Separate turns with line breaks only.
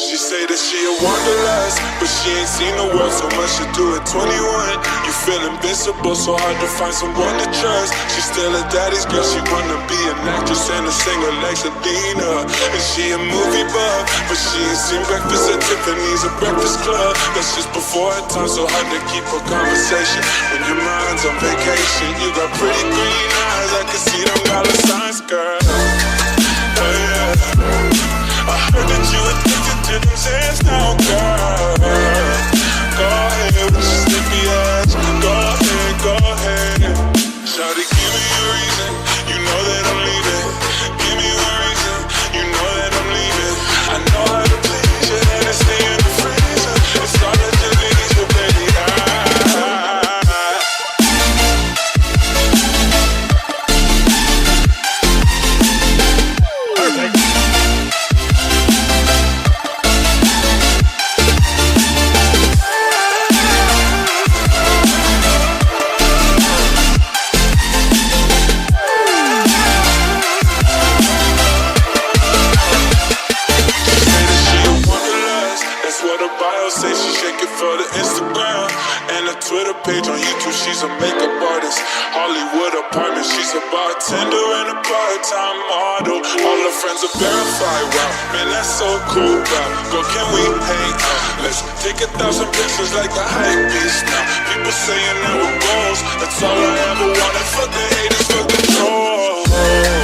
She say that she a wanderlust, but she ain't seen the world so much to do at 21. You feel invincible, so hard to find someone to trust. She still a daddy's girl, she wanna be an actress and a singer like Selena. And she a movie buff, but she ain't seen Breakfast at Tiffany's or Breakfast Club. That's just before her time, so hard to keep a conversation when your mind's on vacation. You got pretty green eyes, I can see them dollar signs, girl. I heard that you addicted to them sands now, girl. Go ahead with your slippy ass. Go ahead. Shawty, give me a reason. You know that I'm leaving. Give me a reason. You know that I'm leaving. I know how to please you, and I stay in the freezer. It's all that you need, so baby, say she shake it for the Instagram and a Twitter page on YouTube. She's a makeup artist, Hollywood apartment. She's a bartender and a part-time model. All her friends are verified. Wow, man, that's so cool. Wow, girl, can we hang out? Let's take 1,000 pictures like a hype beast now. People saying that we're goals. That's all I ever wanted. Fuck the haters, fuck control.